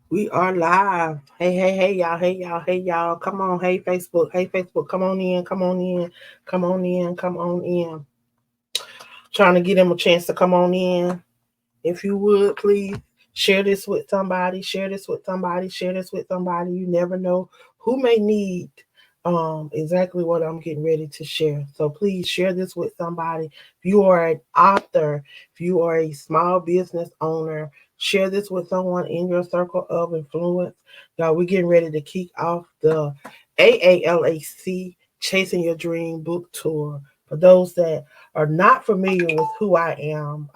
We are live. Hey, y'all. Hey, y'all. Come on. Hey, Facebook. Come on in. Come on in. Come on in. Come on in. Trying to get them a chance to come on in. If you would, please share this with somebody. Share this with somebody. Share this with somebody. You never know who may need exactly what I'm getting ready to share. So please share this with somebody. If you are an author, if you are a small business owner, share this with someone in your circle of influence. Y'all, we're getting ready to kick off the AALAC Chasing Your Dream book tour. For those that are not familiar with who I am,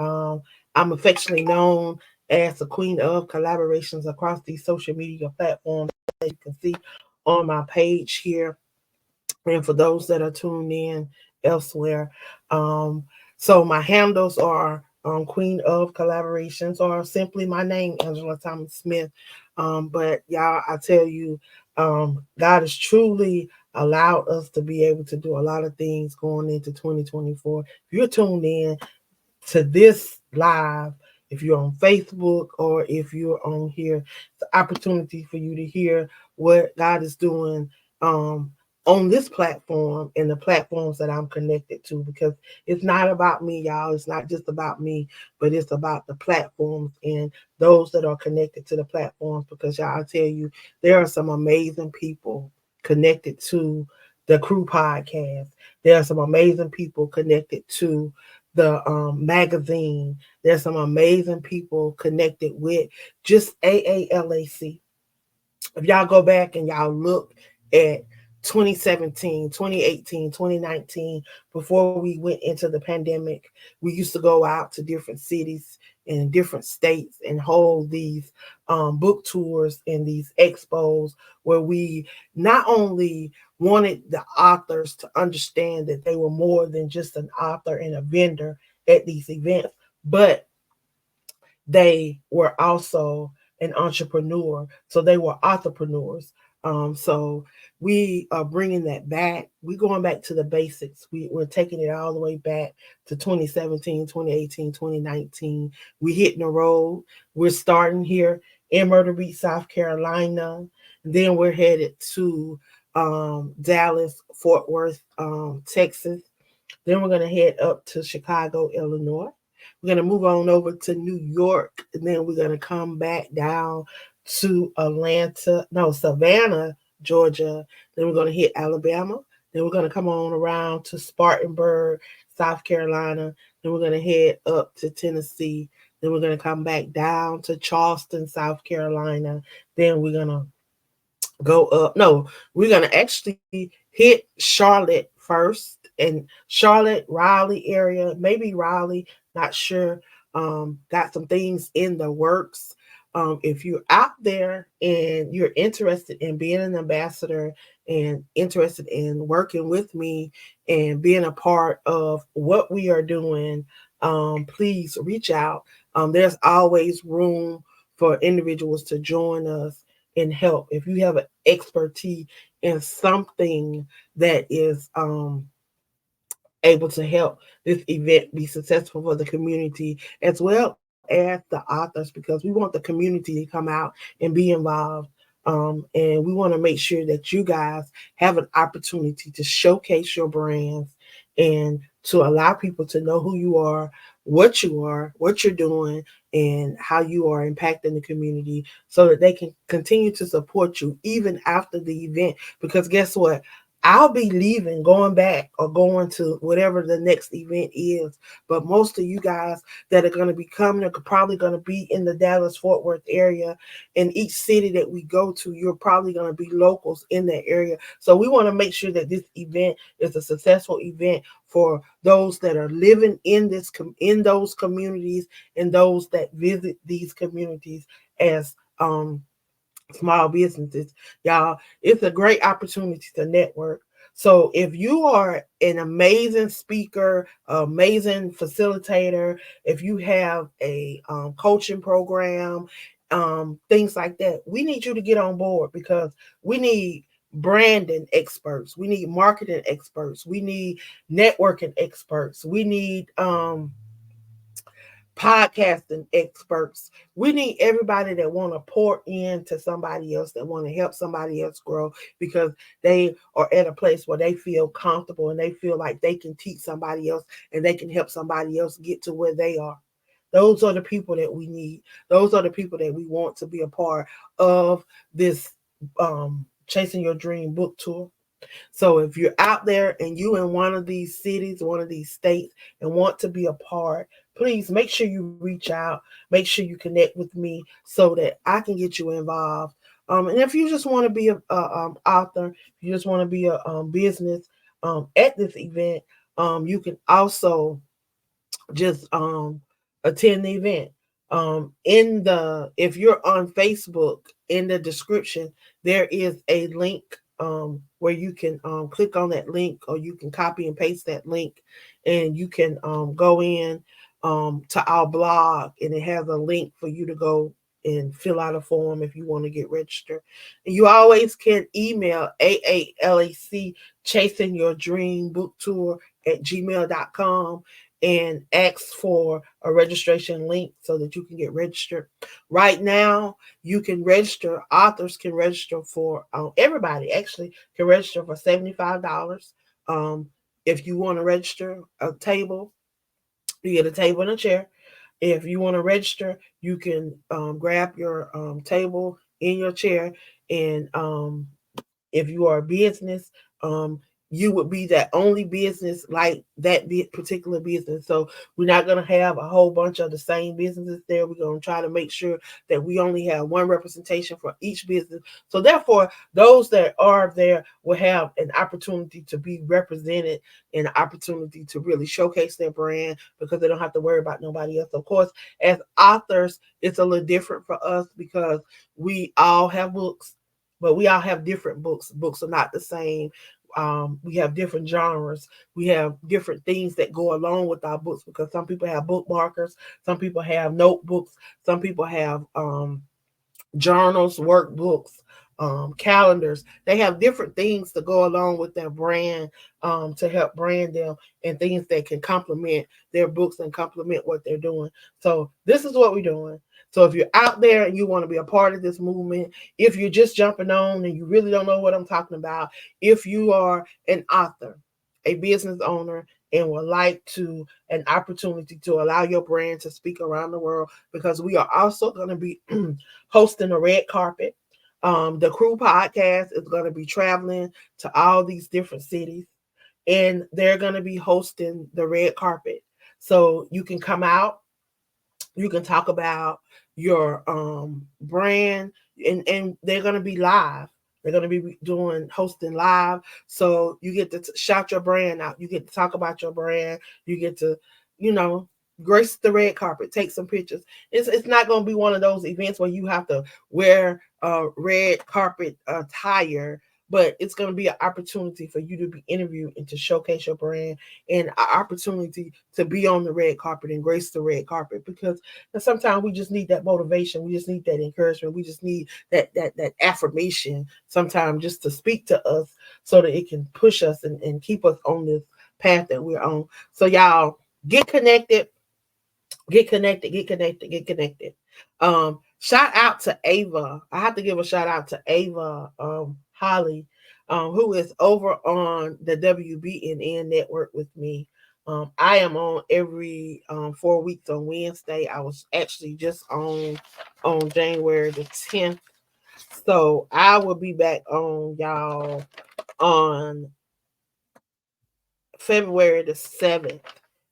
I'm affectionately known as the queen of collaborations across these social media platforms that you can see on my page here. And for those that are tuned in elsewhere, um, so my handles are Queen of Collaborations or simply my name, Angela Thomas Smith. But y'all, I tell you, God has truly allowed us to be able to do a lot of things going into 2024. If you're tuned in to this live, if you're on Facebook or if you're on here, it's an opportunity for you to hear what God is doing um, on this platform and the platforms that I'm connected to, because it's not about me, y'all. It's not just about me, but it's about the platforms and those that are connected to the platforms. Because y'all, I tell you, there are some amazing people connected to the Crew Podcast. There are some amazing people connected to the magazine. There's some amazing people connected with just AALAC. If y'all go back and y'all look at 2017, 2018, 2019, before we went into the pandemic, we used to go out to different cities and different states and hold these book tours and these expos where we not only wanted the authors to understand that they were more than just an author and a vendor at these events, but they were also an entrepreneur. So they were entrepreneurs. So we are bringing that back. We're going back to the basics. We're taking it all the way back to 2017, 2018, 2019. We hitting the road. We're starting here in Myrtle Beach, South Carolina. Then we're headed to Dallas, Fort Worth, Texas. Then we're going to head up to Chicago, Illinois. We're going to move on over to New York. And then we're going to come back down to Savannah, Georgia. Then we're going to hit Alabama. Then we're going to come on around to Spartanburg, South Carolina. Then we're going to head up to Tennessee. Then we're going to come back down to Charleston, South Carolina. Then we're going to go up. No, we're going to actually hit Charlotte first, and Charlotte, Raleigh area, maybe Raleigh, not sure. Got some things in the works. If you're out there and you're interested in being an ambassador and interested in working with me and being a part of what we are doing, please reach out. There's always room for individuals to join us and help. If you have an expertise in something that is able to help this event be successful for the community as well as the authors, because we want the community to come out and be involved. And we want to make sure that you guys have an opportunity to showcase your brands and to allow people to know who you are, what you're doing, and how you are impacting the community so that they can continue to support you even after the event. Because guess what? I'll be leaving, going back, or going to whatever the next event is. But most of you guys that are going to be coming are probably going to be in the Dallas Fort Worth area. In each city that we go to, you're probably going to be locals in that area. So we want to make sure that this event is a successful event for those that are living in those communities and those that visit these communities as small businesses. Y'all, it's a great opportunity to network. So if you are an amazing speaker, amazing facilitator, if you have a coaching program, things like that, we need you to get on board, because we need branding experts, we need marketing experts, we need networking experts, we need podcasting experts. We need everybody that want to pour into somebody else, that want to help somebody else grow, because they are at a place where they feel comfortable and they feel like they can teach somebody else and they can help somebody else get to where they are. Those are the people that we need. Those are the people that we want to be a part of this Chasing Your Dream book tour. So if you're out there and you in one of these cities, one of these states, and want to be a part, please make sure you reach out. Make sure you connect with me so that I can get you involved. And if you just want to be a author, if you just want to be a business at this event, you can also just attend the event. In the If you're on Facebook, in the description there is a link where you can click on that link, or you can copy and paste that link, and you can go in to our blog, and it has a link for you to go and fill out a form if you want to get registered. And you always can email AALAC Chasing Your Dream Book Tour at gmail.com and ask for a registration link so that you can get registered. Right now, you can register, authors can register for, everybody actually can register for $75. If you want to register a table, you get a table and a chair. If you want to register, you can grab your table in your chair, and if you are a business, you would be that only business like that particular business. So we're not going to have a whole bunch of the same businesses there. We're going to try to make sure that we only have one representation for each business. So therefore, those that are there will have an opportunity to be represented and an opportunity to really showcase their brand, because they don't have to worry about nobody else. Of course, as authors, it's a little different for us because we all have books, but we all have different books. Books are not the same. We have different genres. We have different things that go along with our books, because some people have bookmarkers, some people have notebooks, some people have journals, workbooks, calendars. They have different things to go along with their brand, to help brand them, and things that can complement their books and complement what they're doing. So this is what we're doing. So if you're out there and you want to be a part of this movement, if you're just jumping on and you really don't know what I'm talking about, if you are an author, a business owner, and would like to an opportunity to allow your brand to speak around the world, because we are also going to be hosting a red carpet. The Crew podcast is going to be traveling to all these different cities, and they're going to be hosting the red carpet. So you can come out, you can talk about your brand, and they're going to be live. They're going to be hosting live, so you get to shout your brand out. You get to talk about your brand. You get to, you know, grace the red carpet, take some pictures. It's not going to be one of those events where you have to wear red carpet attire, but it's going to be an opportunity for you to be interviewed and to showcase your brand, and an opportunity to be on the red carpet and grace the red carpet, because sometimes we just need that motivation. We just need that encouragement. We just need that affirmation sometimes, just to speak to us so that it can push us and keep us on this path that we're on. So y'all get connected, get connected, get connected, get connected. Shout out to Ava. I have to give a shout out to Ava Holly, who is over on the WBNN network with me. I am on every 4 weeks on Wednesday. I was actually just on January the 10th. So I will be back on y'all on February the 7th.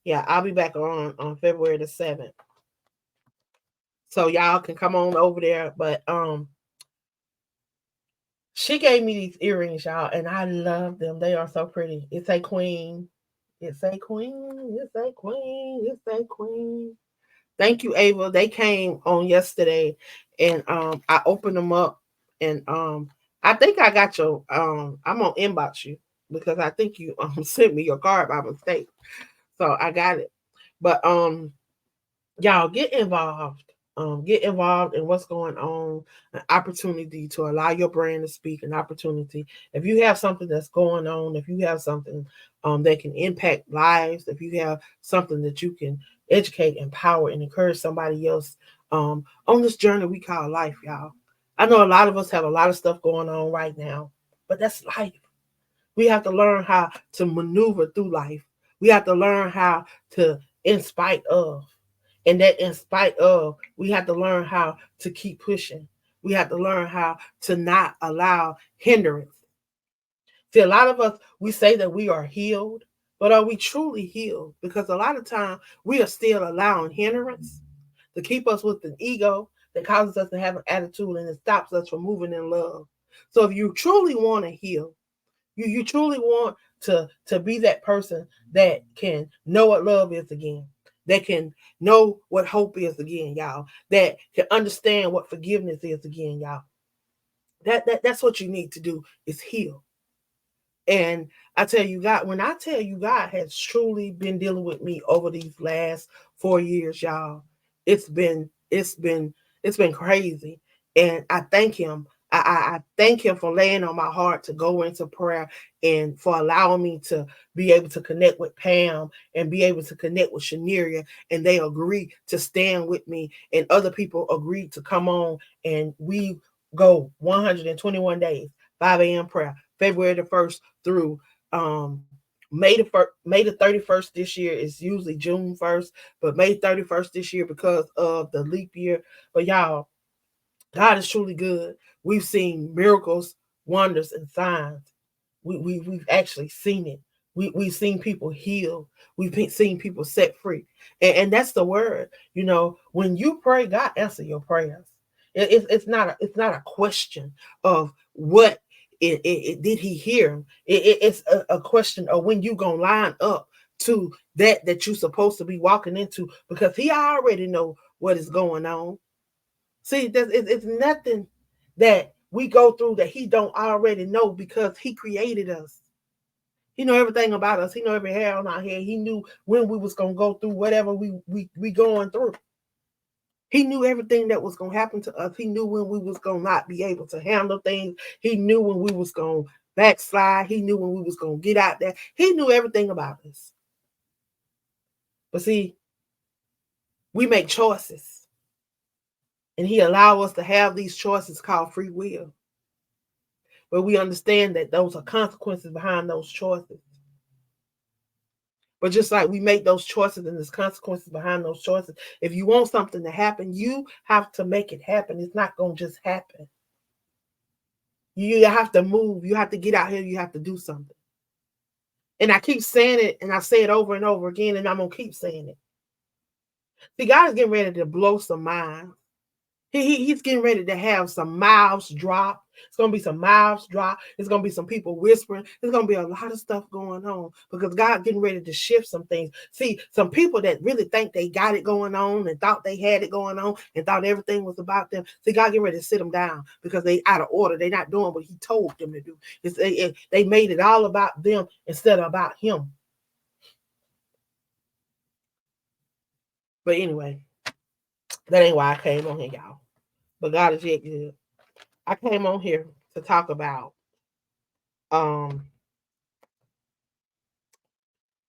Yeah, I'll be back on February the 7th. So y'all can come on over there. But she gave me these earrings, y'all, and I love them. They are so pretty. It's a queen. It's a queen. It's a queen. It's a queen. Thank you, Ava. They came on yesterday, and I opened them up, and I think I got your I'm gonna inbox you, because I think you sent me your card by mistake. So I got it. But y'all get involved in what's going on, an opportunity to allow your brand to speak, an opportunity. If you have something that's going on, if you have something that can impact lives, if you have something that you can educate, empower, and encourage somebody else on this journey we call life, y'all. I know a lot of us have a lot of stuff going on right now, but that's life. We have to learn how to maneuver through life. We have to learn how to, in spite of. And that in spite of, we have to learn how to keep pushing. We have to learn how to not allow hindrance. See, a lot of us, we say that we are healed, but are we truly healed? Because a lot of time we are still allowing hindrance to keep us with an ego that causes us to have an attitude and it stops us from moving in love. So if you truly want to heal, you truly want to be that person that can know what love is again, that can know what hope is again, y'all, that can understand what forgiveness is again, y'all. That's what you need to do is heal. And I tell you, God, when I tell you, God has truly been dealing with me over these last 4 years, y'all. It's been crazy, and I thank Him. I thank Him for laying on my heart to go into prayer and for allowing me to be able to connect with Pam and be able to connect with Shaneria, and they agree to stand with me, and other people agreed to come on, and we go 121 days, 5 a.m. prayer, February the 1st through May the 31st this year. Is usually June 1st, but May 31st this year because of the leap year. But y'all, God is truly good. We've seen miracles, wonders, and signs. We've actually seen it. We've seen people heal. We've seen people set free. And that's the word. You know, when you pray, God answer your prayers. It's not a question of what did He hear him. It's a question of when you gonna line up to that you're supposed to be walking into, because He already know what is going on. See, it's nothing that we go through that He don't already know, because He created us. He know everything about us. He know every hair on our head. He knew when we was gonna go through whatever we going through. He knew everything that was gonna happen to us. He knew when we was gonna not be able to handle things. He knew when we was gonna backslide. He knew when we was gonna get out there. He knew everything about us. But see, we make choices, and He allow us to have these choices called free will, but we understand that those are consequences behind those choices. But just like we make those choices and there's consequences behind those choices, if you want something to happen, you have to make it happen. It's not going to just happen. You have to move. You have to get out here. You have to do something. And I keep saying it, and I say it over and over again, and I'm going to keep saying it. See, God is getting ready to blow some minds. He's getting ready to have some mouths drop. It's going to be some mouths drop. It's going to be some people whispering. There's going to be a lot of stuff going on because God getting ready to shift some things. See, some people that really think they got it going on and thought they had it going on and thought everything was about them. See, God getting ready to sit them down because they out of order. They're not doing what He told them to do. They made it all about them instead of about Him. But anyway, that ain't why I came on here, y'all. But God is yet good. I came on here to talk about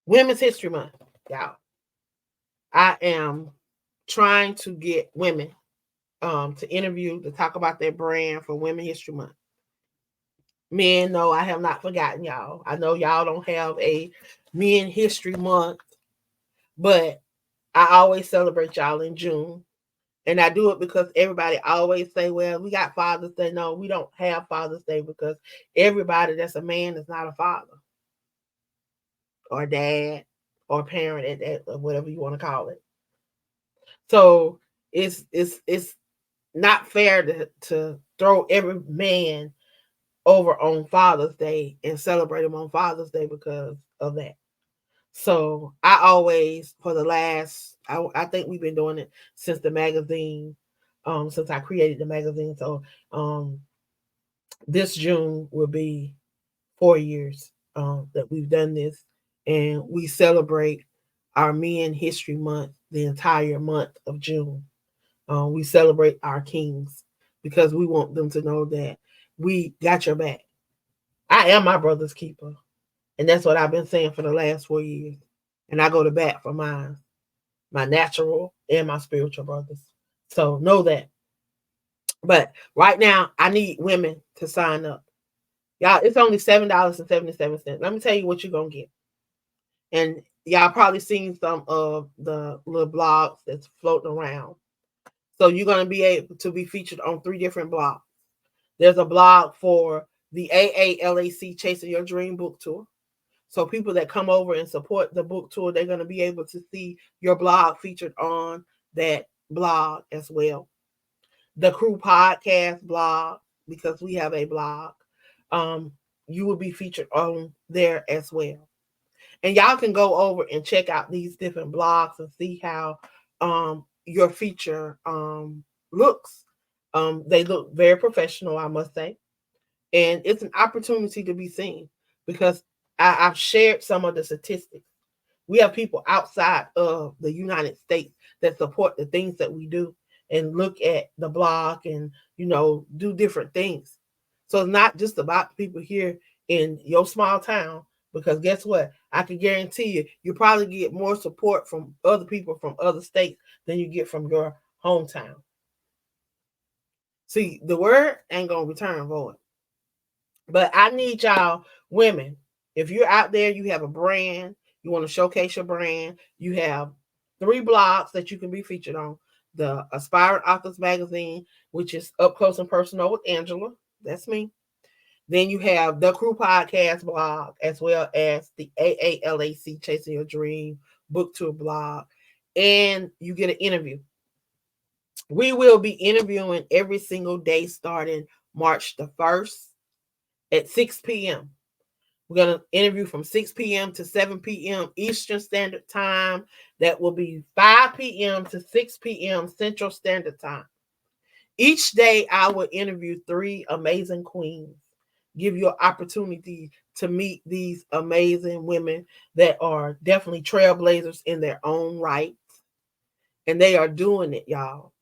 Women's History Month, y'all. I am trying to get women to interview to talk about their brand for Women's History Month. Men, no, I have not forgotten y'all. I know y'all don't have a Men History Month, but I always celebrate y'all in June. And I do it because everybody always say, well, we got Father's Day. No, we don't have Father's Day because everybody that's a man is not a father or dad or parent, or whatever you want to call it. So it's not fair to throw every man over on Father's Day and celebrate him on Father's Day because of that. So I always, for the last, I think we've been doing it since the magazine, since I created the magazine. So this June will be 4 years that we've done this, and we celebrate our Men History Month the entire month of June. We celebrate our kings because we want them to know that we got your back. I am my brother's keeper, and that's what I've been saying for the last 4 years. And I go to bat for mine. my natural and my spiritual brothers. So know that. But right now, I need women to sign up. Y'all, it's only $7.77. Let me tell you what you're going to get. And y'all probably seen some of the little blogs that's floating around. So you're going to be able to be featured on 3 different blogs. There's a blog for the AALAC Chasing Your Dream book tour. So people that come over and support the book tour, they're going to be able to see your blog featured on that blog as well. The Crew Podcast blog, because we have a blog, you will be featured on there as well. And y'all can go over and check out these different blogs and see how your feature looks. They look very professional, I must say. And it's an opportunity to be seen because I've shared some of the statistics. We have people outside of the United States that support the things that we do and look at the blog and, do different things. So it's not just about people here in your small town, because guess what? I can guarantee you probably get more support from other people from other states than you get from your hometown. See, the word ain't going to return void. But I need y'all women. If you're out there, you have a brand, you want to showcase your brand, you have 3 blogs that you can be featured on. The Aspiring Authors Magazine, which is Up Close and Personal with Angela. That's me. Then you have the Crew Podcast blog, as well as the AALAC Chasing Your Dream book tour blog. And you get an interview. We will be interviewing every single day starting March the 1st at 6 p.m. We're going to interview from 6 p.m. to 7 p.m. Eastern Standard Time. That will be 5 p.m. to 6 p.m. Central Standard Time. Each day, I will interview 3 amazing queens, give you an opportunity to meet these amazing women that are definitely trailblazers in their own right. And they are doing it, y'all.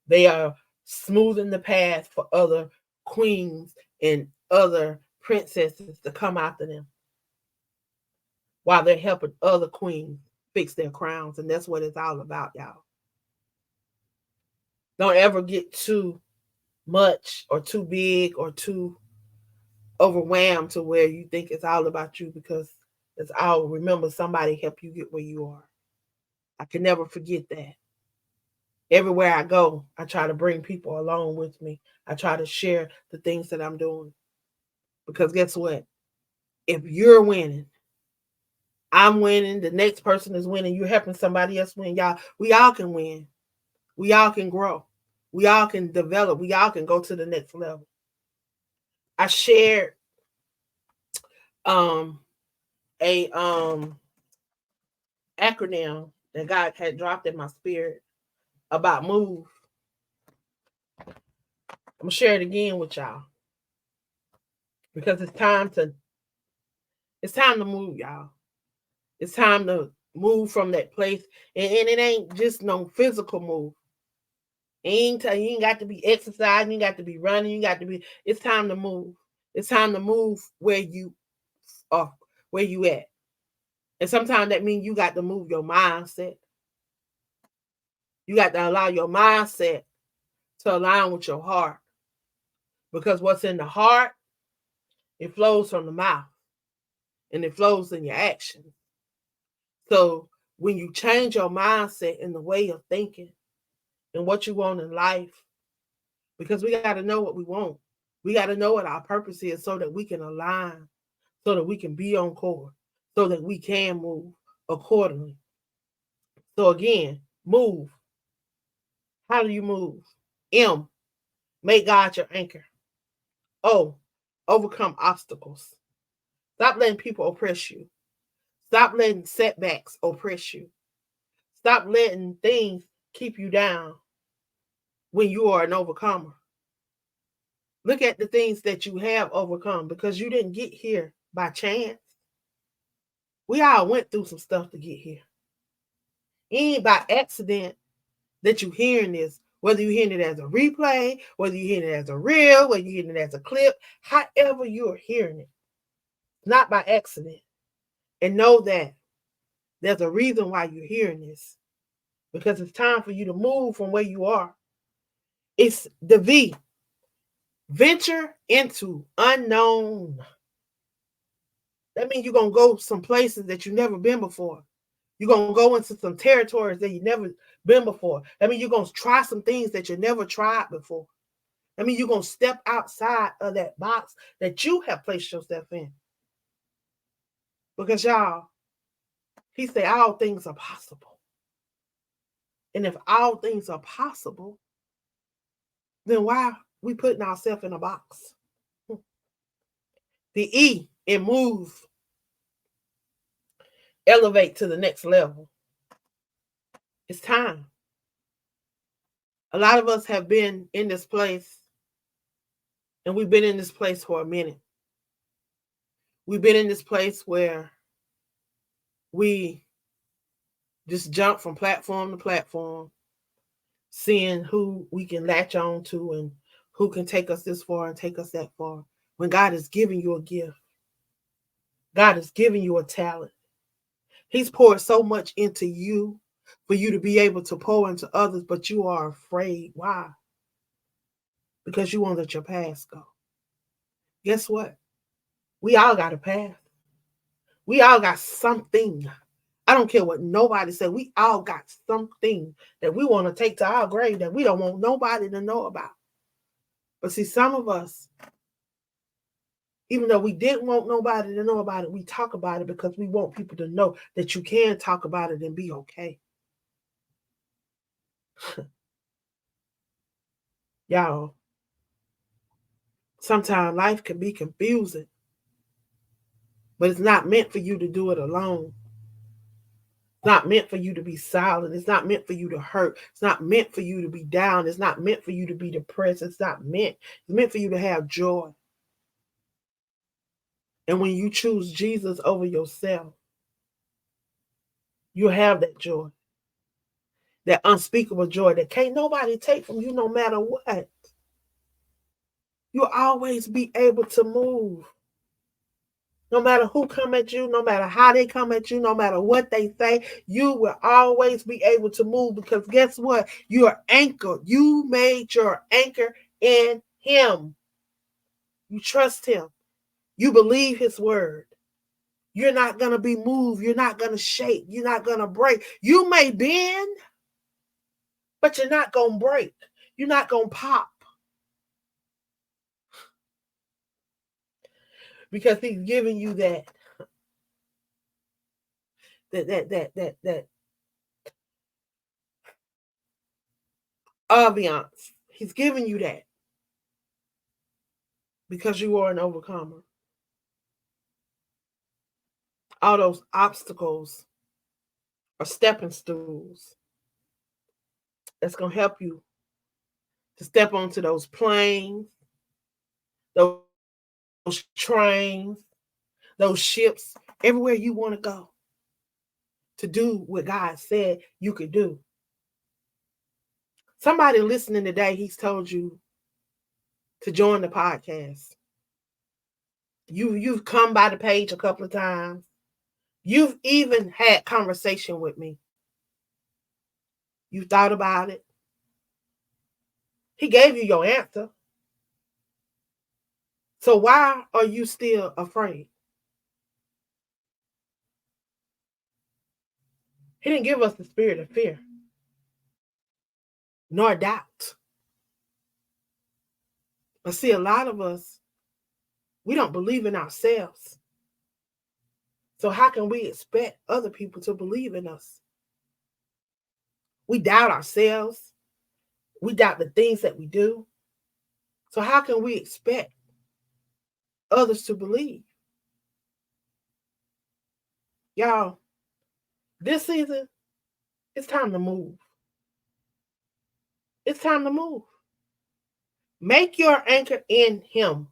They are smoothing the path for other queens and other princesses to come after them while they're helping other queens fix their crowns. And that's what it's all about, y'all. Don't ever get too much or too big or too overwhelmed to where you think it's all about you, because it's all, remember, somebody helped you get where you are. I can never forget that. Everywhere I go, I try to bring people along with me. I try to share the things that I'm doing. Because guess what? If you're winning, I'm winning, the next person is winning, you're helping somebody else win, y'all. We all can win. We all can grow. We all can develop. We all can go to the next level. I shared a acronym that God had dropped in my spirit about move. I'm gonna share it again with y'all because it's time to move, y'all. It's time to move from that place, and it ain't just no physical move. You ain't got to be exercising, you got to be running, you got to be. It's time to move. It's time to move where you are, where you at. And sometimes that means you got to move your mindset. You got to allow your mindset to align with your heart. Because what's in the heart, it flows from the mouth. And it flows in your actions. So when you change your mindset and the way of thinking and what you want in life, because we got to know what we want. We got to know what our purpose is so that we can align, so that we can be on course, so that we can move accordingly. So again, move. How do you move? M, make God your anchor. O, overcome obstacles. Stop letting people oppress you. Stop letting setbacks oppress you. Stop letting things keep you down when you are an overcomer. Look at the things that you have overcome, because you didn't get here by chance. We all went through some stuff to get here. It ain't by accident that you're hearing this, whether you're hearing it as a replay, whether you're hearing it as a reel, whether you're hearing it as a clip, however you're hearing it. Not by accident. And know that there's a reason why you're hearing this. because it's time for you to move from where you are. It's the V. Venture into unknown. That means you're going to go some places that you've never been before. You're going to go into some territories that you've never been before. That means you're going to try some things that you never tried before. I mean, you're going to step outside of that box that you have placed yourself in. Because y'all, he said all things are possible. And if all things are possible, then why are we putting ourselves in a box? The E in move, elevate to the next level. It's time. A lot of us have been in this place, and we've been in this place for a minute. We've been in this place where we just jump from platform to platform, seeing who we can latch on to and who can take us this far and take us that far. When God is giving you a gift, God is giving you a talent. He's poured so much into you for you to be able to pour into others, but you are afraid. Why? Because you won't let your past go. Guess what? We all got a past. We all got something. I don't care what nobody said. We all got something that we want to take to our grave that we don't want nobody to know about. But see, some of us, even though we didn't want nobody to know about it, we talk about it because we want people to know that you can talk about it and be okay. Y'all, sometimes life can be confusing, but it's not meant for you to do it alone. It's not meant for you to be silent. It's not meant for you to hurt. It's not meant for you to be down. It's not meant for you to be depressed. It's not meant. It's meant for you to have joy. And when you choose Jesus over yourself, you'll have that joy, that unspeakable joy that can't nobody take from you no matter what. You'll always be able to move. No matter who come at you, no matter how they come at you, no matter what they say, you will always be able to move because guess what? You are anchored. You made your anchor in him. You trust him. You believe his word. You're not going to be moved. You're not going to shake. You're not going to break. You may bend, but you're not going to break. You're not going to pop. Because he's giving you that ambiance. He's giving you that because you are an overcomer. All those obstacles are stepping stools that's going to help you to step onto those planes, those trains, those ships, everywhere you want to go to do what God said you could do. Somebody listening today, he's told you to join the podcast. You've come by the page a couple of times. You've even had conversation with me. You thought about it. He gave you your answer. So why are you still afraid? He didn't give us the spirit of fear, nor doubt. But see, a lot of us, we don't believe in ourselves. So how can we expect other people to believe in us? We doubt ourselves. We doubt the things that we do. So how can we expect others to believe? Y'all, this season, it's time to move. It's time to move. Make your anchor in him.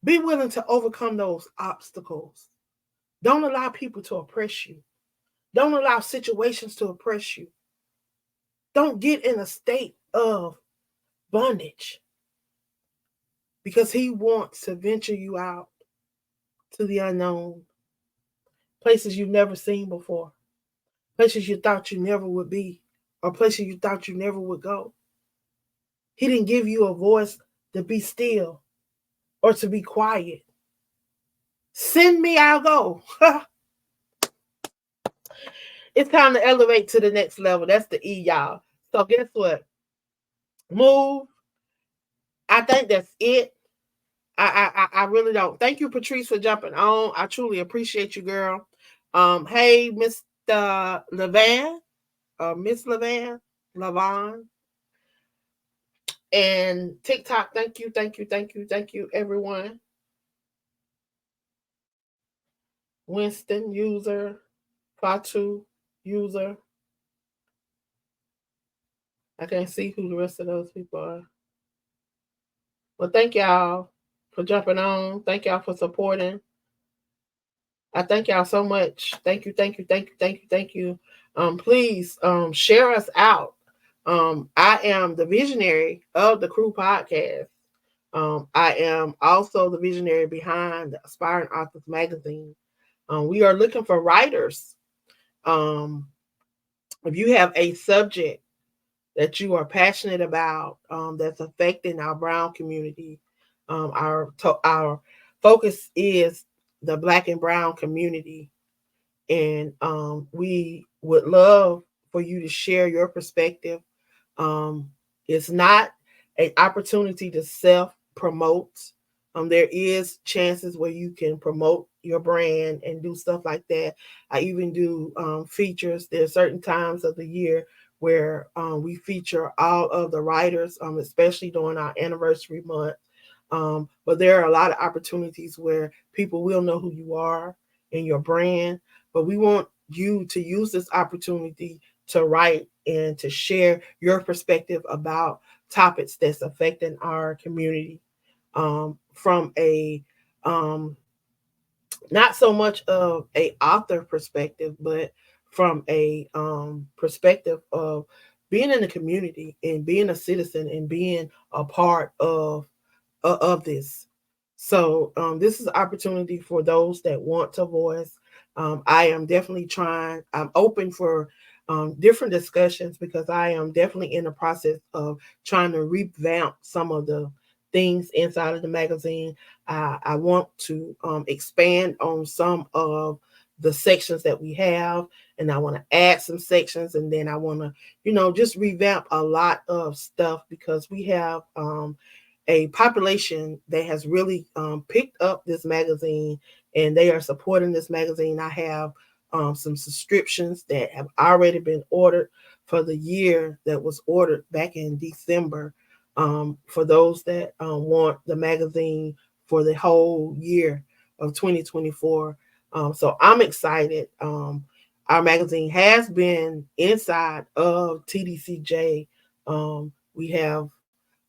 Be willing to overcome those obstacles. Don't allow people to oppress you. Don't allow situations to oppress you. Don't get in a state of bondage because he wants to venture you out to the unknown, places you've never seen before, places you thought you never would be, or places you thought you never would go. He didn't give you a voice to be still or to be quiet. Send me, I'll go. It's time to elevate to the next level. That's the E, y'all. So guess what? Move. I think that's it. I really don't. Thank you, Patrice, for jumping on. I truly appreciate you, girl. Hey, Mr. Levan, Miss Levan, Lavon, and TikTok. Thank you, thank you, thank you, thank you, everyone. Winston user, Fatu user. I can't see who the rest of those people are. Well, thank y'all for jumping on. Thank y'all for supporting. I thank y'all so much. Thank you, thank you, thank you, thank you, thank you. Please share us out. I am the visionary of the Crew Podcast. I am also the visionary behind the Aspiring Authors Magazine. We are looking for writers. If you have a subject that you are passionate about that's affecting our Brown community, our focus is the Black and Brown community, and we would love for you to share your perspective. It's not an opportunity to self promote. There is chances where you can promote your brand and do stuff like that. I even do features. There are certain times of the year where we feature all of the writers, especially during our anniversary month. But there are a lot of opportunities where people will know who you are and your brand. But we want you to use this opportunity to write and to share your perspective about topics that's affecting our community, from a not so much of a author perspective, but from a perspective of being in the community and being a citizen and being a part of this. So this is an opportunity for those that want to voice. I am definitely trying. I'm open for different discussions because I am definitely in the process of trying to revamp some of the things inside of the magazine. I want to expand on some of the sections that we have, and I want to add some sections, and then I want to, just revamp a lot of stuff because we have a population that has really picked up this magazine and they are supporting this magazine. I have some subscriptions that have already been ordered for the year that was ordered back in December, for those that want the magazine for the whole year of 2024. So I'm excited. Our magazine has been inside of TDCJ. We have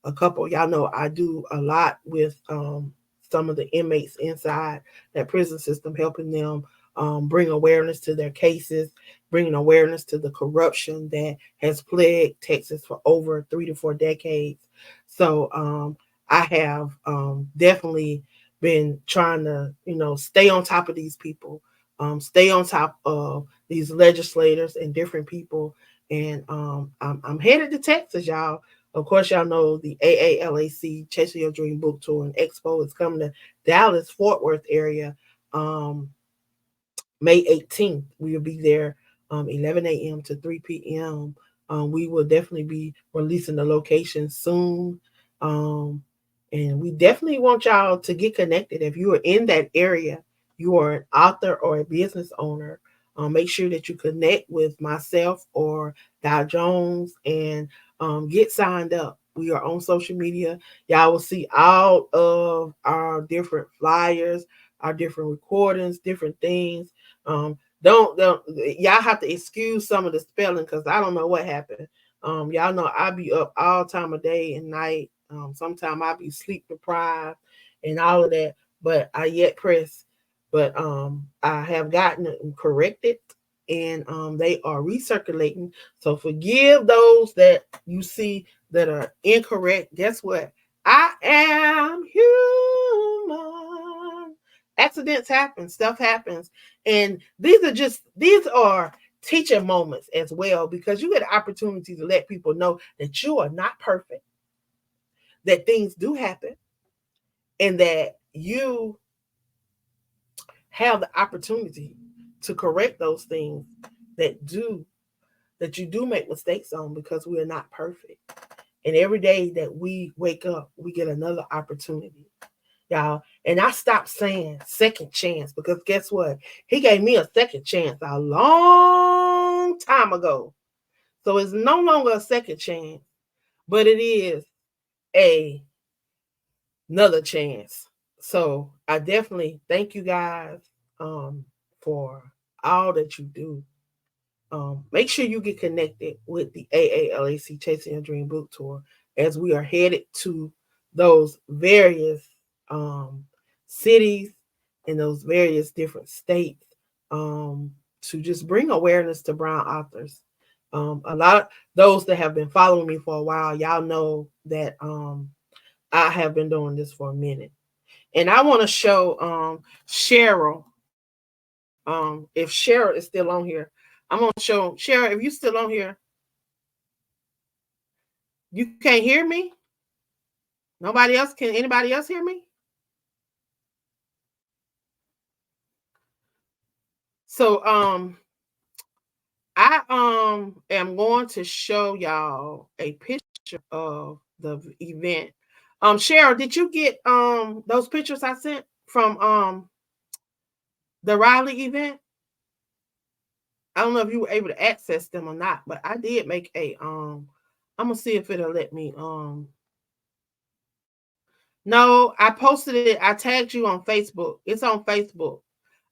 a couple. Y'all know I do a lot with some of the inmates inside that prison system, helping them bring awareness to their cases, bringing awareness to the corruption that has plagued Texas for over 3 to 4 decades. So I have definitely been trying to, stay on top of these people, stay on top of these legislators and different people. And I'm headed to Texas, y'all. Of course, y'all know the AALAC Chasing Your Dream Book Tour and Expo is coming to Dallas, Fort Worth area, May 18th. We will be there 11 a.m. to 3 p.m. We will definitely be releasing the location soon. And we definitely want y'all to get connected. If you are in that area, you are an author or a business owner, make sure that you connect with myself or Dow Jones and get signed up. We are on social media. Y'all will see all of our different flyers, our different recordings, different things. Don't y'all have to excuse some of the spelling because I don't know what happened. Y'all know I be up all time of day and night. Sometimes I be sleep deprived and all of that, but I yet press. But I have gotten them corrected and they are recirculating. So forgive those that you see that are incorrect. Guess what? I am human. Accidents happen, stuff happens. And these are teaching moments as well, because you get the opportunity to let people know that you are not perfect, that things do happen, and that you have the opportunity to correct those things that you do make mistakes on, because we are not perfect. And every day that we wake up, we get another opportunity, y'all. And I stopped saying second chance, because guess what? He gave me a second chance a long time ago. So it's no longer a second chance, but it is another chance. So I definitely thank you guys for all that you do. Make sure you get connected with the AALAC Chasing Your Dream Book Tour, as we are headed to those various cities in those various different states, to just bring awareness to brown authors. A lot of those that have been following me for a while, y'all know that I have been doing this for a minute. And I want to show Cheryl. If Cheryl is still on here, I'm gonna show Cheryl. If you still on here, you can't hear me. Nobody else can. Anybody else hear me? So I am going to show y'all a picture of the event. Cheryl, did you get those pictures I sent from the Raleigh event? I don't know if you were able to access them or not, but I did make a I'm gonna see if it'll let me no, I posted it. I tagged you on Facebook. It's on Facebook.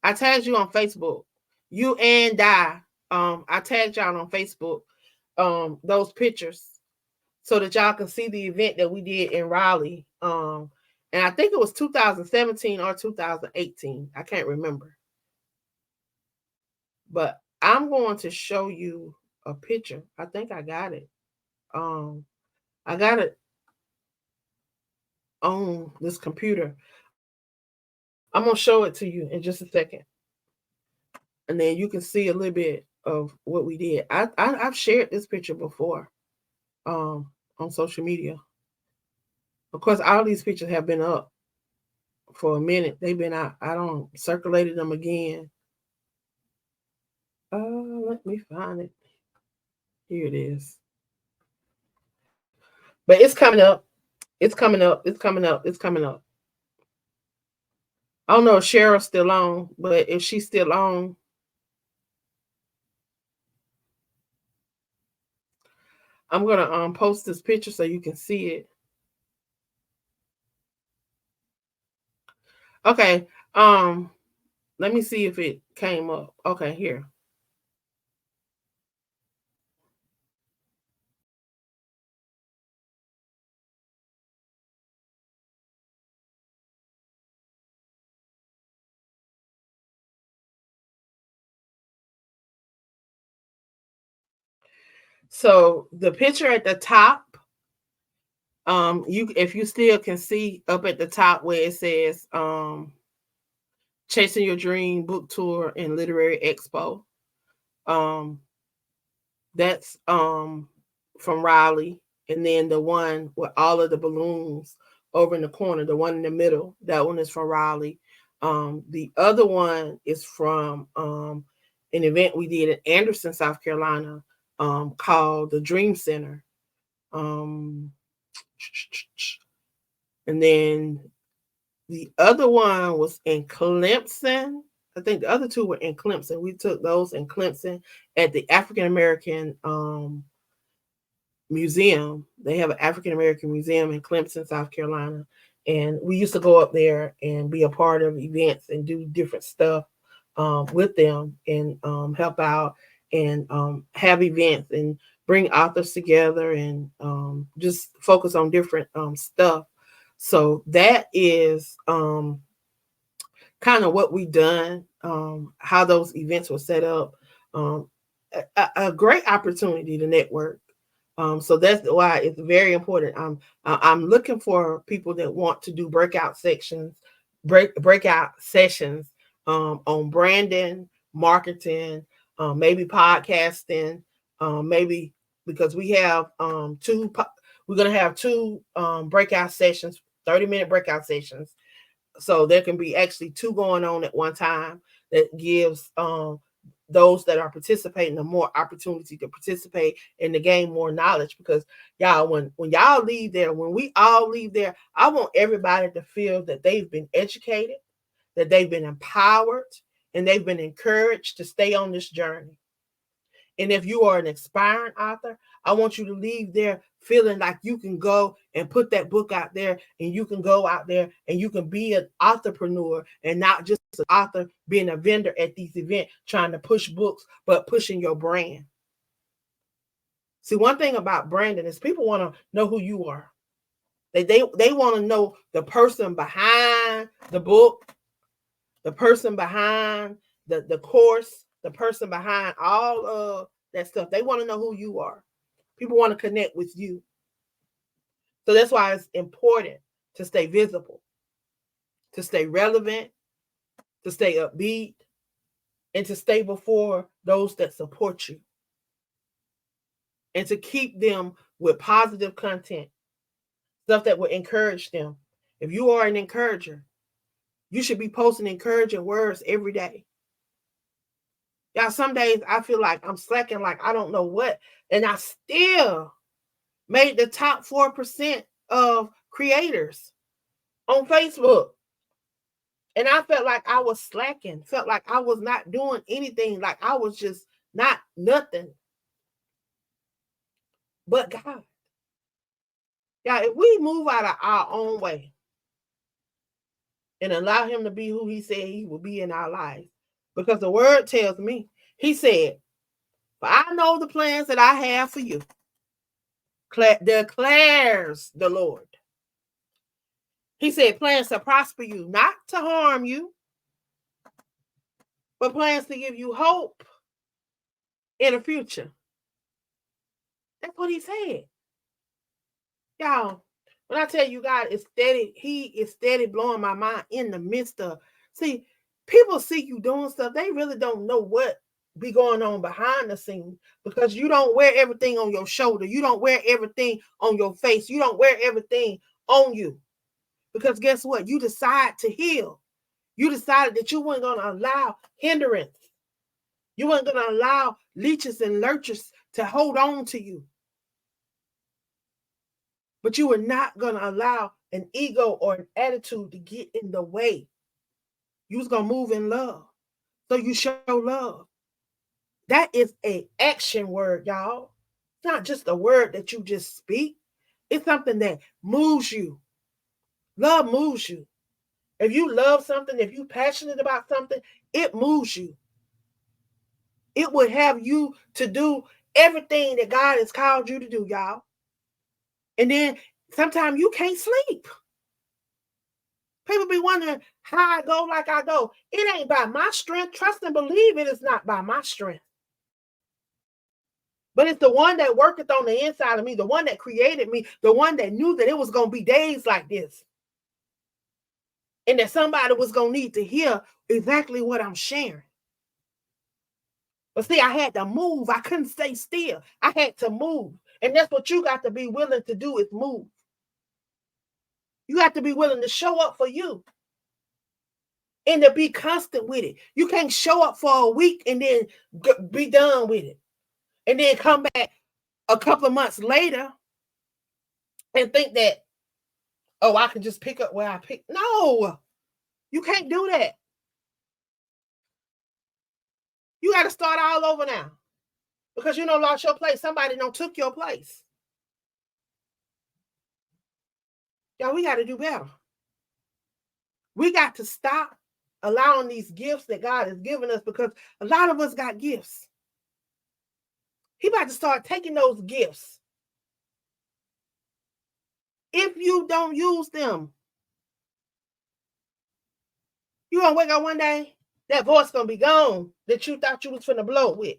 I tagged you on Facebook. You and I tagged y'all on Facebook those pictures, so that y'all can see the event that we did in Raleigh. And I think it was 2017 or 2018. I can't remember. But I'm going to show you a picture. I think I got it. I got it on this computer. I'm gonna show it to you in just a second, and then you can see a little bit of what we did. I've shared this picture before, on social media. Of course, all these pictures have been up for a minute. They've been out. I don't circulated them again. Let me find it. Here it is. But it's coming up. It's coming up. It's coming up. It's coming up. I don't know if Cheryl's still on, but if she's still on, I'm gonna post this picture so you can see it. Okay. Let me see if it came up. Okay, here. So the picture at the top, if you still can see up at the top where it says Chasing Your Dream Book Tour and Literary Expo. That's from Raleigh. And then the one with all of the balloons over in the corner, the one in the middle, that one is from Raleigh. The other one is from an event we did in Anderson, South Carolina, called the Dream Center. And then the other one was in Clemson. I think the other two were in Clemson. We took those in Clemson at the African American Museum. They have an African American museum in Clemson, South Carolina. And we used to go up there and be a part of events and do different stuff with them, and help out, and have events and bring authors together, and just focus on different stuff. So that is kind of what we done, how those events were set up. A great opportunity to network. So that's why it's very important. I'm looking for people that want to do breakout sessions on branding, marketing, maybe podcasting, maybe because we have we're going to have two breakout sessions, 30-minute breakout sessions. So there can be actually two going on at one time. That gives those that are participating a more opportunity to participate and to gain more knowledge. Because y'all, when y'all leave there, when we all leave there, I want everybody to feel that they've been educated, that they've been empowered, and they've been encouraged to stay on this journey. And if you are an aspiring author, I want you to leave there feeling like you can go and put that book out there, and you can go out there and you can be an entrepreneur and not just an author being a vendor at these events trying to push books, but pushing your brand. See, one thing about branding is people want to know who you are. They want to know the person behind the book, the person behind the course, the person behind all of that stuff. They want to know who you are. People want to connect with you. So that's why it's important to stay visible, to stay relevant, to stay upbeat, and to stay before those that support you. And to keep them with positive content, stuff that will encourage them. If you are an encourager, you should be posting encouraging words every day. Y'all, some days I feel like I'm slacking, like I don't know what, and I still made the top 4% of creators on Facebook. And I felt like I was slacking, felt like I was not doing anything, like I was just not nothing. But God, yeah, if we move out of our own way and allow him to be who he said he will be in our lives, because the word tells me, he said, "For I know the plans that I have for you," declares the Lord. He said, plans to prosper you, not to harm you, but plans to give you hope in the future. That's what he said. Y'all, when I tell you God is steady, he is steady blowing my mind in the midst of, see, people see you doing stuff, they really don't know what be going on behind the scenes, because you don't wear everything on your shoulder. You don't wear everything on your face. You don't wear everything on you. Because guess what? You decide to heal. You decided that you weren't going to allow hindrance. You weren't going to allow leeches and lurchers to hold on to you. But you were not going to allow an ego or an attitude to get in the way. You was going to move in love. So you show love. That is an action word, y'all. It's not just a word that you just speak. It's something that moves you. Love moves you. If you love something, if you're passionate about something, it moves you. It would have you to do everything that God has called you to do, y'all. And then sometimes you can't sleep. People be wondering how I go like I go. It ain't by my strength. Trust and believe it is not by my strength. But it's the one that worketh on the inside of me, the one that created me, the one that knew that it was going to be days like this. And that somebody was going to need to hear exactly what I'm sharing. But see, I had to move. I couldn't stay still. I had to move. And that's what you got to be willing to do, is move. You got to be willing to show up for you. And to be constant with it. You can't show up for a week and then be done with it. And then come back a couple of months later and think that, oh, I can just pick up where I pick. No, you can't do that. You got to start all over now. Because you don't lost your place. Somebody don't took your place. Y'all, we got to do better. We got to stop allowing these gifts that God has given us, because a lot of us got gifts. He about to start taking those gifts. If you don't use them, you're going to wake up one day, that voice going to be gone that you thought you was finna blow with.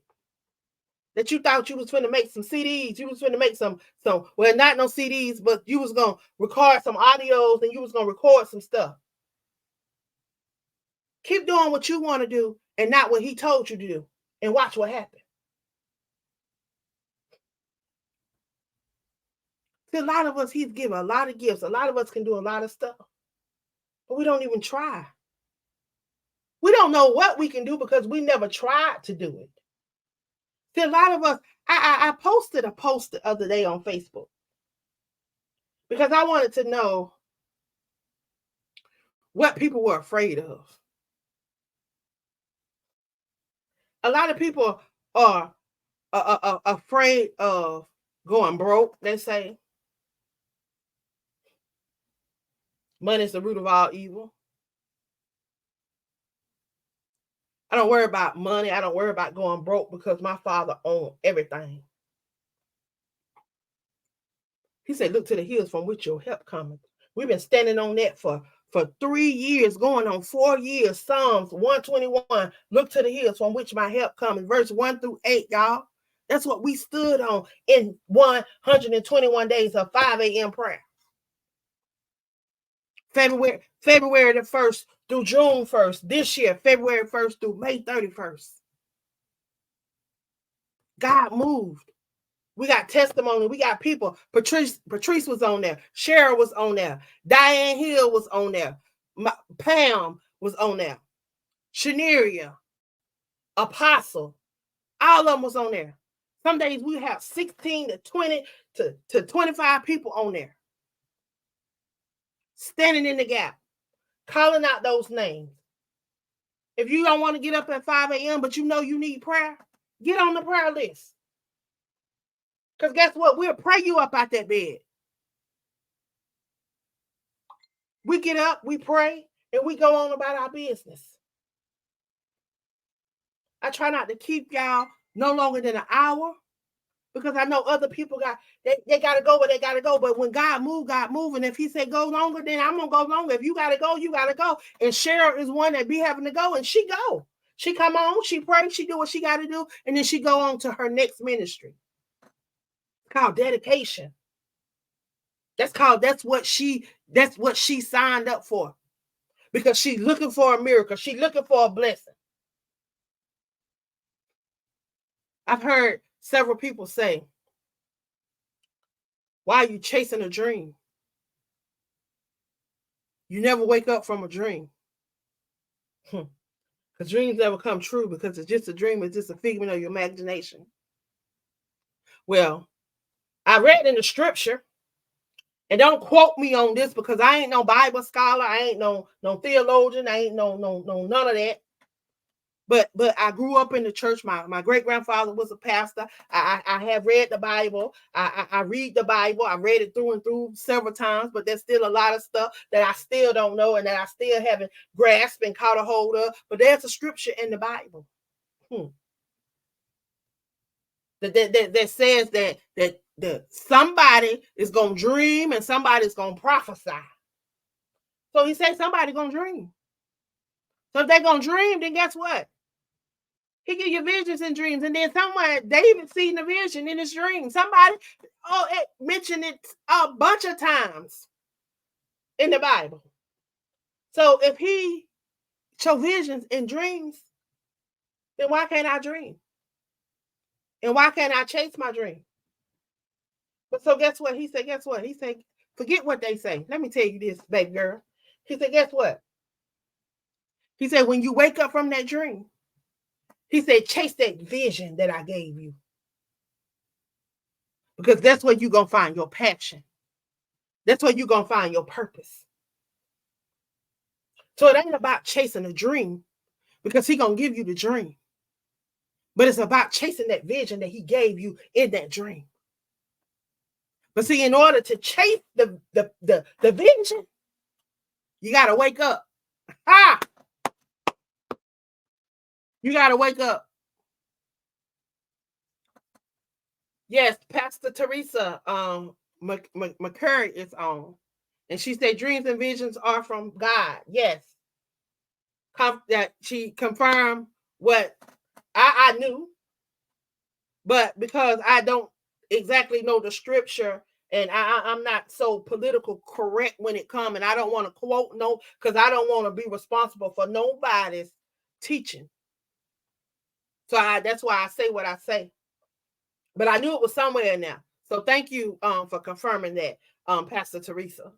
That you thought you was finna make some CDs. You was finna make some, well, not no CDs, but you was going to record some audios and you was going to record some stuff. Keep doing what you want to do and not what he told you to do. and watch what happens. See, a lot of us, he's given a lot of gifts. A lot of us can do a lot of stuff, but we don't even try. We don't know what we can do because we never tried to do it. See, a lot of us, I posted a post the other day on Facebook because I wanted to know what people were afraid of. A lot of people are afraid of going broke, they say. Money is the root of all evil. I don't worry about money. I don't worry about going broke because my father owned everything. He said, look to the hills from which your help cometh. We've been standing on that for 3 years, going on 4 years. Psalms 121, look to the hills from which my help cometh. Verse 1 through 8, y'all. That's what we stood on in 121 days of 5 a.m. prayer. February the 1st through June 1st. This year, February 1st through May 31st. God moved. We got testimony. We got people. Patrice was on there. Cheryl was on there. Diane Hill was on there. Pam was on there. Shaneria, Apostle, all of them was on there. Some days we have 16 to 20 to 25 people on there. Standing in the gap, calling out those names. If you don't want to get up at 5 a.m., but you know you need prayer, get on the prayer list. Because guess what? We'll pray you up out that bed. We get up, we pray, and we go on about our business. I try not to keep y'all no longer than an hour because I know other people they got to go where they got to go. But when God move. And if he said go longer, then I'm going to go longer. If you got to go, you got to go. And Cheryl is one that be having to go, and she go. She come on, she pray, she do what she got to do, and then she go on to her next ministry. It's called dedication. That's what she signed up for. Because she's looking for a miracle. She's looking for a blessing. I've heard several people say, why are you chasing a dream? You never wake up from a dream. Because dreams never come true because it's just a dream. It's just a figment of your imagination. Well, I read in the scripture, and don't quote me on this because I ain't no Bible scholar. I ain't no theologian. I ain't no none of that. But I grew up in the church. My great-grandfather was a pastor. I have read the Bible. I read the Bible. I read it through and through several times, but there's still a lot of stuff that I still don't know and that I still haven't grasped and caught a hold of. But there's a scripture in the Bible that says that somebody is going to dream and somebody's going to prophesy. So he said somebody's going to dream. So if they're going to dream, then guess what? He give you visions and dreams. And then someone, David seen the vision in his dream. Somebody mentioned it a bunch of times in the Bible. So if he show visions and dreams, then why can't I dream? And why can't I chase my dream? But so guess what? He said, forget what they say. Let me tell you this, baby girl. He said, guess what? He said, when you wake up from that dream, he said, chase that vision that I gave you. Because that's where you're going to find your passion. That's where you're going to find your purpose. So it ain't about chasing a dream because he's going to give you the dream. But it's about chasing that vision that he gave you in that dream. But see, in order to chase the vision, you got to wake up. You got to wake up. Yes, Pastor Teresa McCurry is on. And she said dreams and visions are from God. Yes. That she confirmed what I knew. But because I don't exactly know the scripture and I'm not so political correct when it comes, and I don't want to quote because I don't want to be responsible for nobody's teaching. So that's why I say what I say. But I knew it was somewhere in there. So thank you for confirming that, Pastor Teresa.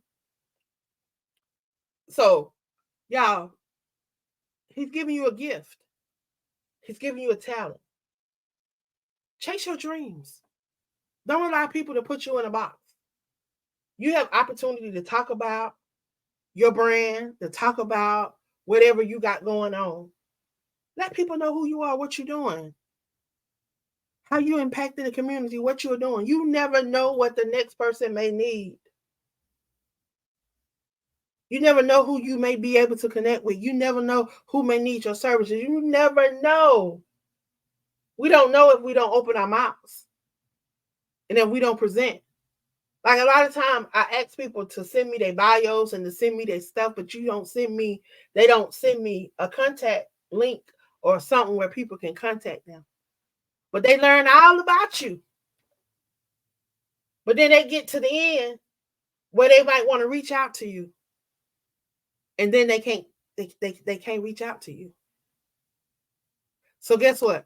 So, y'all, he's giving you a gift. He's giving you a talent. Chase your dreams. Don't allow people to put you in a box. You have opportunity to talk about your brand, to talk about whatever you got going on. Let people know who you are, what you're doing, how you impacting the community, what you're doing. You never know what the next person may need. You never know who you may be able to connect with. You never know who may need your services. You never know. We don't know if we don't open our mouths and if we don't present. Like a lot of time, I ask people to send me their bios and to send me their stuff, but they don't send me a contact link or something where people can contact them. But they learn all about you. But then they get to the end where they might want to reach out to you. And then they can't reach out to you. So guess what?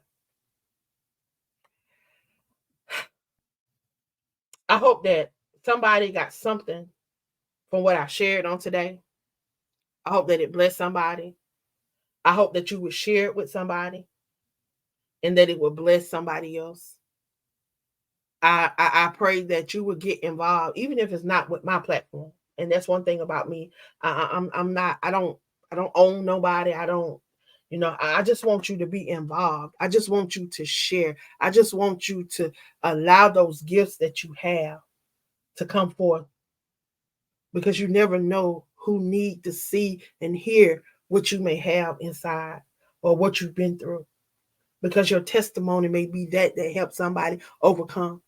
I hope that somebody got something from what I shared on today. I hope that it blessed somebody. I hope that you would share it with somebody and that it will bless somebody else. I pray that you would get involved, even if it's not with my platform. And that's one thing about me. I'm not. I don't own nobody. I don't. I just want you to be involved. I just want you to share. I just want you to allow those gifts that you have to come forth, because you never know who need to see and hear what you may have inside or what you've been through, because your testimony may be that helps somebody overcome.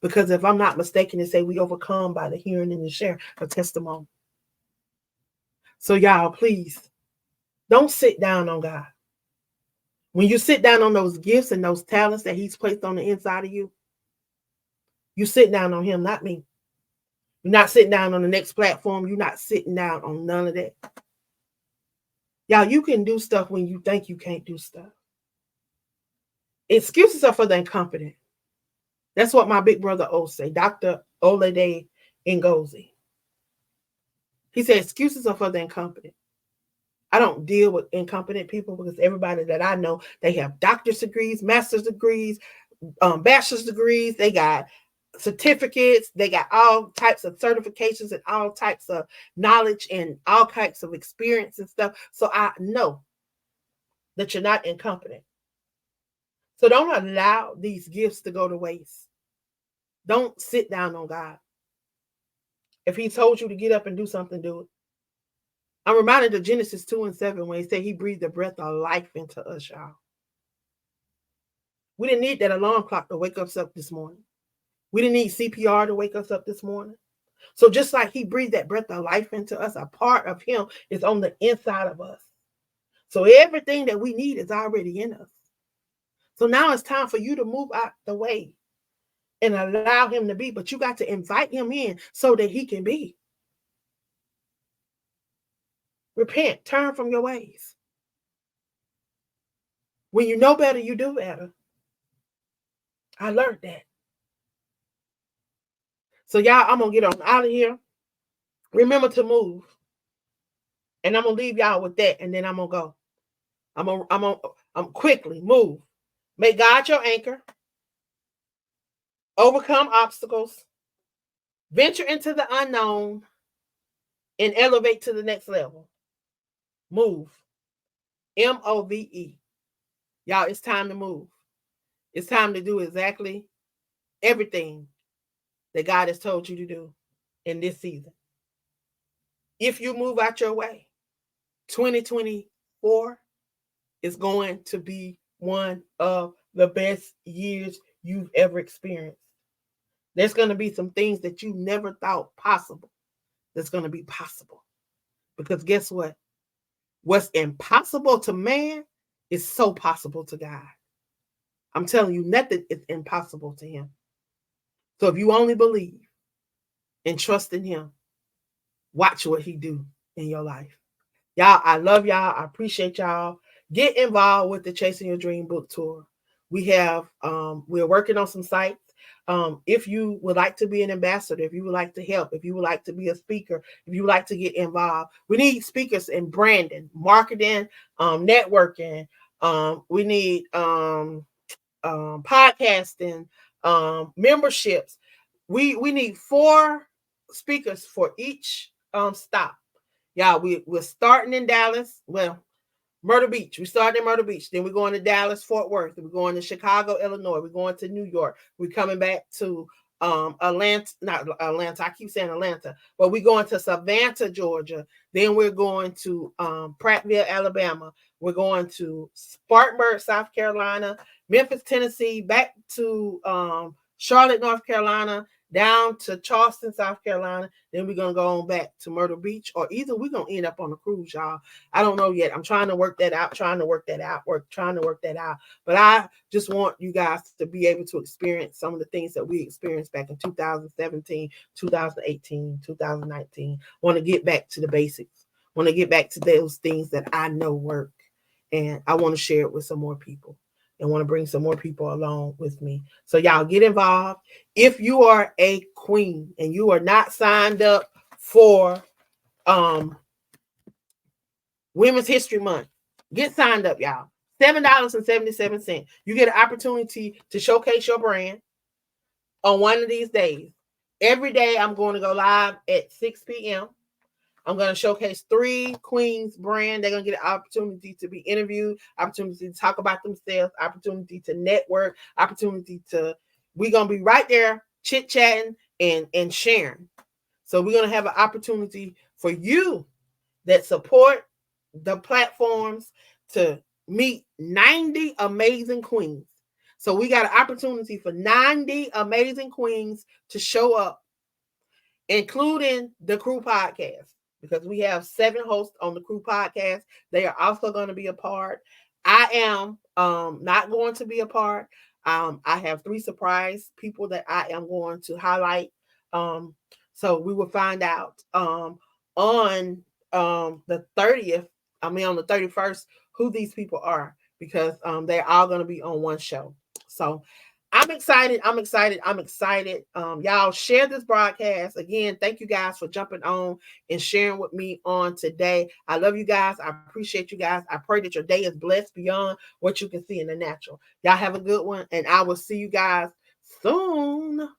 Because if I'm not mistaken, they say we overcome by the hearing and the sharing of testimony. So y'all, please don't sit down on God. When you sit down on those gifts and those talents that he's placed on the inside of you, you sit down on him, not me. You're not sitting down on the next platform. You're not sitting down on none of that. Y'all, you can do stuff when you think you can't do stuff. Excuses are for the incompetent. That's what my big brother O say, Dr. Olade Ngozi. He said excuses are for the incompetent. I don't deal with incompetent people, because everybody that I know, they have doctor's degrees, master's degrees, bachelor's degrees. They got certificates. They got all types of certifications and all types of knowledge and all types of experience and stuff. So I know that you're not incompetent. So don't allow these gifts to go to waste. Don't sit down on God. If he told you to get up and do something, do it. I'm reminded of Genesis 2:7 when he said he breathed the breath of life into us, y'all. We didn't need that alarm clock to wake us up this morning. We didn't need CPR to wake us up this morning. So just like he breathed that breath of life into us, a part of him is on the inside of us. So everything that we need is already in us. So now it's time for you to move out the way and allow him to be. But you got to invite him in so that he can be. Repent. Turn from your ways. When you know better, you do better. I learned that. So y'all, I'm going to get on out of here. Remember to move. And I'm going to leave y'all with that, and then I'm going to go. I'm quickly move. Make God your anchor. Overcome obstacles. Venture into the unknown and elevate to the next level. Move. MOVE. Y'all, it's time to move. It's time to do exactly everything that God has told you to do in this season. If you move out your way, 2024 is going to be one of the best years you've ever experienced. There's going to be some things that you never thought possible that's going to be possible. Because guess what? What's impossible to man is so possible to God. I'm telling you, nothing is impossible to him. So if you only believe and trust in him, watch what he do in your life. Y'all, I love y'all. I appreciate y'all. Get involved with the Chasing Your Dream book tour. we're working on some sites. If you would like to be an ambassador, if you would like to help, if you would like to be a speaker, if you would like to get involved, we need speakers in branding, marketing, networking. We need podcasting, memberships. We need 4 speakers for each stop. Yeah, we're starting in Dallas. Well, Myrtle Beach. We started in Myrtle Beach. Then we're going to Dallas, Fort Worth. We're going to Chicago, Illinois. We're going to New York. We're coming back to Atlanta, not Atlanta. I keep saying Atlanta, but we're going to Savannah, Georgia. Then we're going to Prattville, Alabama. We're going to Spartanburg, South Carolina, Memphis, Tennessee, back to Charlotte, North Carolina, down to Charleston, South Carolina. Then we're gonna go on back to Myrtle Beach, or either we're gonna end up on a cruise, y'all. I don't know yet. I'm trying to work that out, trying to work that out. But I just want you guys to be able to experience some of the things that we experienced back in 2017, 2018, 2019. Want to get back to the basics. Want to get back to those things that I know work. And I want to share it with some more people and want to bring some more people along with me. So y'all get involved. If you are a queen and you are not signed up for Women's History Month, get signed up, y'all. $7.77. You get an opportunity to showcase your brand on one of these days. Every day I'm going to go live at 6 p.m. I'm going to showcase 3 queens brand. They're going to get an opportunity to be interviewed, opportunity to talk about themselves, opportunity to network, we're going to be right there chit-chatting and sharing. So we're going to have an opportunity for you that support the platforms to meet 90 amazing queens. So we got an opportunity for 90 amazing queens to show up, including the Crew Podcast, because we have 7 hosts on the Crew Podcast. They are also going to be a part. I am not going to be a part. I have 3 surprise people that I am going to highlight. So we will find out on the 30th, on the 31st, who these people are, because they're all going to be on one show. So I'm excited. Y'all share this broadcast. Again, thank you guys for jumping on and sharing with me on today. I love you guys. I appreciate you guys. I pray that your day is blessed beyond what you can see in the natural. Y'all have a good one, and I will see you guys soon.